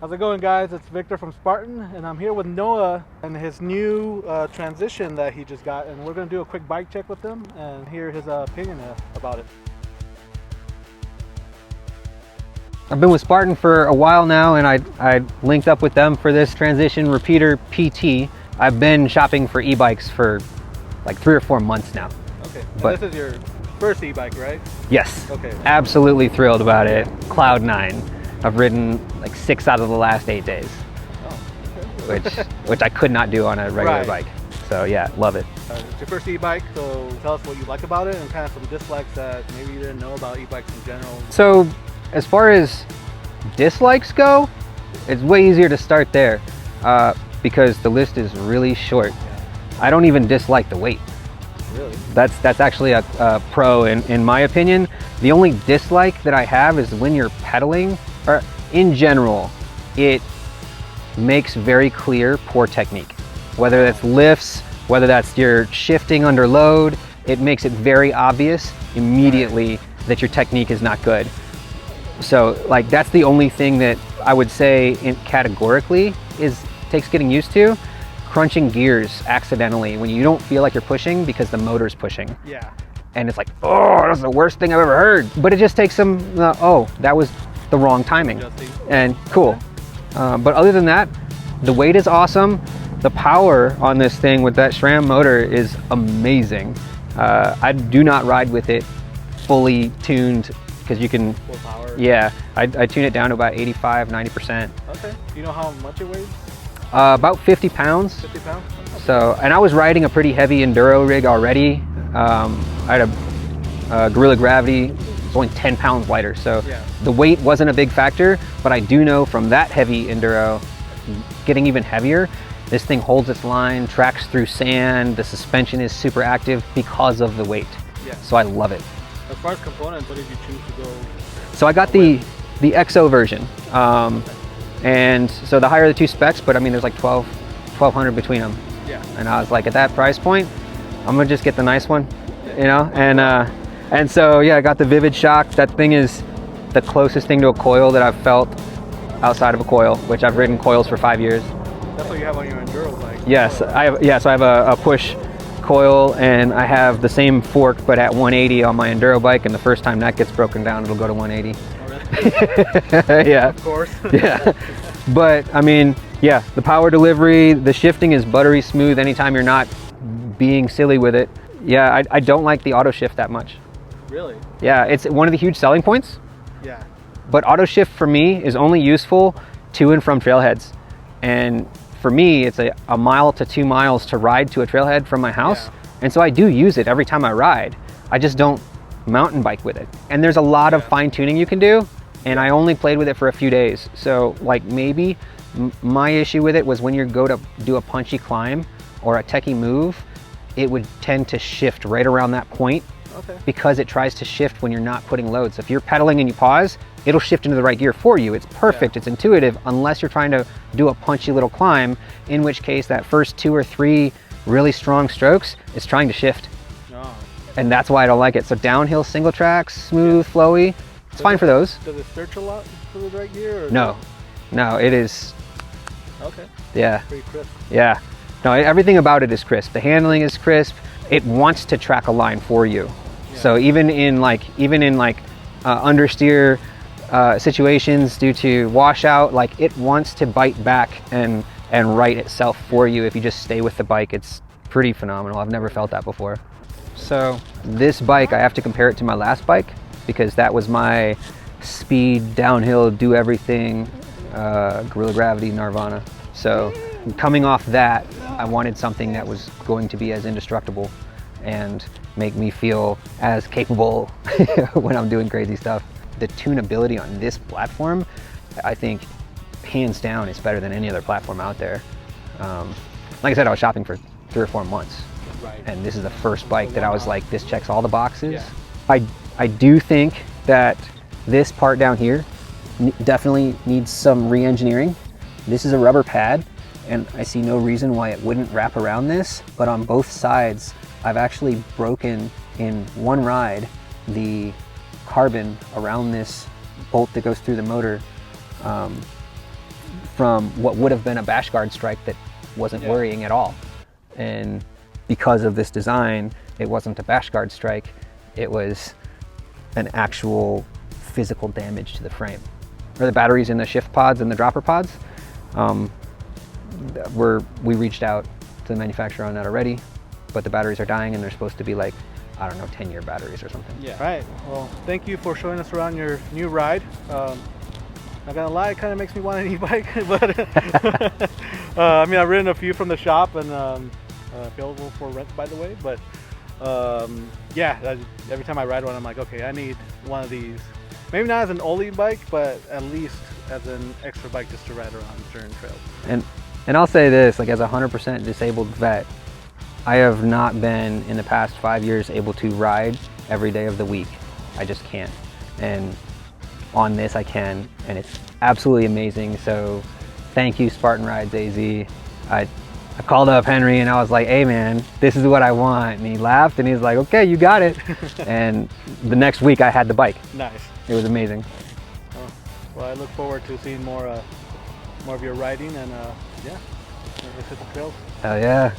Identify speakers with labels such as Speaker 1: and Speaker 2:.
Speaker 1: How's it going, guys? It's Victor from Spartan, and I'm here with Noah and his new transition that he just got, and we're going to do a quick bike check with him and hear his opinion about it.
Speaker 2: I've been with Spartan for a while now, and I linked up with them for this transition repeater PT. I've been shopping for e-bikes for like 3 or 4 months now.
Speaker 1: Okay, but this is your first e-bike, right?
Speaker 2: Yes.
Speaker 1: Okay.
Speaker 2: Absolutely thrilled about it. Cloud 9. I've ridden like 6 out of the last 8 days.
Speaker 1: Oh, okay.
Speaker 2: which I could not do on a regular bike. So yeah, love it.
Speaker 1: It's your first e-bike, so tell us what you like about it and kind of some dislikes that maybe you didn't know about e-bikes in general.
Speaker 2: So as far as dislikes go, it's way easier to start there because the list is really short.
Speaker 1: Yeah.
Speaker 2: I don't even dislike the weight.
Speaker 1: Really?
Speaker 2: That's actually a pro in my opinion. The only dislike that I have is when you're pedaling, or in general, it makes very clear poor technique. Whether that's lifts, whether that's you're shifting under load, it makes it very obvious immediately that your technique is not good. So like that's the only thing that I would say categorically takes getting used to. Crunching gears accidentally when you don't feel like you're pushing because the motor's pushing.
Speaker 1: Yeah.
Speaker 2: And it's like, oh, that's the worst thing I've ever heard. But it just takes some, oh, that was the wrong timing. And cool. But other than that, the weight is awesome. The power on this thing with that SRAM motor is amazing. I do not ride with it fully tuned because you can,
Speaker 1: Full power.
Speaker 2: yeah, I tune it down to about 85, 90%.
Speaker 1: Okay. Do you know how much it weighs?
Speaker 2: About 50 pounds.
Speaker 1: 50 pounds?
Speaker 2: So, and I was riding a pretty heavy enduro rig already. I had a Gorilla Gravity. It's only 10 pounds lighter. So
Speaker 1: yeah.
Speaker 2: The weight wasn't a big factor, but I do know from that heavy enduro, getting even heavier, this thing holds its line, tracks through sand, the suspension is super active because of the weight.
Speaker 1: Yeah.
Speaker 2: So I love it.
Speaker 1: As far as components, what did you choose to go?
Speaker 2: So I got the XO version. And so the higher the two specs, but I mean, there's like 1,200 between them.
Speaker 1: Yeah.
Speaker 2: And I was like, at that price point, I'm gonna just get the nice one, you know? And so yeah, I got the Vivid Shock. That thing is the closest thing to a coil that I've felt outside of a coil, which I've ridden coils for 5 years.
Speaker 1: That's what you have on your enduro bike.
Speaker 2: Yes, so I have a push coil, and I have the same fork but at 180 on my enduro bike, and the first time that gets broken down, it'll go to 180. Yeah,
Speaker 1: of course.
Speaker 2: Yeah, but I mean, yeah, the power delivery, the shifting is buttery smooth anytime you're not being silly with it. Yeah, I don't like the auto shift that much.
Speaker 1: Really?
Speaker 2: Yeah, it's one of the huge selling points.
Speaker 1: Yeah.
Speaker 2: But auto shift for me is only useful to and from trailheads. And for me, it's a mile to 2 miles to ride to a trailhead from my house. Yeah. And so I do use it every time I ride. I just don't mountain bike with it. And there's a lot of fine tuning you can do. And I only played with it for a few days. So like maybe my issue with it was when you go to do a punchy climb or a techie move, it would tend to shift right around that point.
Speaker 1: Okay. Because
Speaker 2: it tries to shift when you're not putting loads. So if you're pedaling and you pause, it'll shift into the right gear for you. It's perfect, It's intuitive, unless you're trying to do a punchy little climb, in which case that first 2 or 3 really strong strokes is trying to shift.
Speaker 1: Oh.
Speaker 2: And that's why I don't like it. So downhill single tracks, smooth, flowy, it's fine for those.
Speaker 1: Does it search a lot for the right gear? Or
Speaker 2: No, it is.
Speaker 1: Okay.
Speaker 2: Yeah.
Speaker 1: Pretty crisp.
Speaker 2: Yeah. No, everything about it is crisp. The handling is crisp. It wants to track a line for you. Yeah. So even in understeer situations due to washout, like it wants to bite back and right itself for you if you just stay with the bike. It's pretty phenomenal. I've never felt that before. So this bike, I have to compare it to my last bike because that was my speed, downhill, do everything, Gorilla Gravity Nirvana. So coming off that, I wanted something that was going to be as indestructible and make me feel as capable when I'm doing crazy stuff. The tunability on this platform, I think hands down is better than any other platform out there. Like I said, I was shopping for 3 or 4 months.
Speaker 1: Right.
Speaker 2: And this is the first bike that I was like, this checks all the boxes.
Speaker 1: Yeah.
Speaker 2: I do think that this part down here definitely needs some re-engineering. This is a rubber pad, and I see no reason why it wouldn't wrap around this, but on both sides, I've actually broken in one ride the carbon around this bolt that goes through the motor from what would have been a bash guard strike that wasn't worrying at all. And because of this design, it wasn't a bash guard strike, it was an actual physical damage to the frame. Or the batteries in the shift pods and the dropper pods, we reached out to the manufacturer on that already, but the batteries are dying and they're supposed to be like, I don't know, 10-year batteries or something.
Speaker 1: Yeah. Right. Well, thank you for showing us around your new ride. Not gonna lie, it kind of makes me want an e-bike, but I mean, I've ridden a few from the shop and available for rent, by the way. But yeah, every time I ride one, I'm like, okay, I need one of these. Maybe not as an oldie bike, but at least as an extra bike just to ride around certain trails.
Speaker 2: And I'll say this, like as a 100% disabled vet, I have not been in the past 5 years able to ride every day of the week. I just can't. And on this I can, and it's absolutely amazing. So thank you, Spartan Rides AZ. I called up Henry and I was like, hey man, this is what I want. And he laughed and he's like, okay, you got it. And the next week I had the bike.
Speaker 1: Nice.
Speaker 2: It was amazing.
Speaker 1: Well, I look forward to seeing more of your riding, and yeah, let's hit the trails.
Speaker 2: Hell yeah.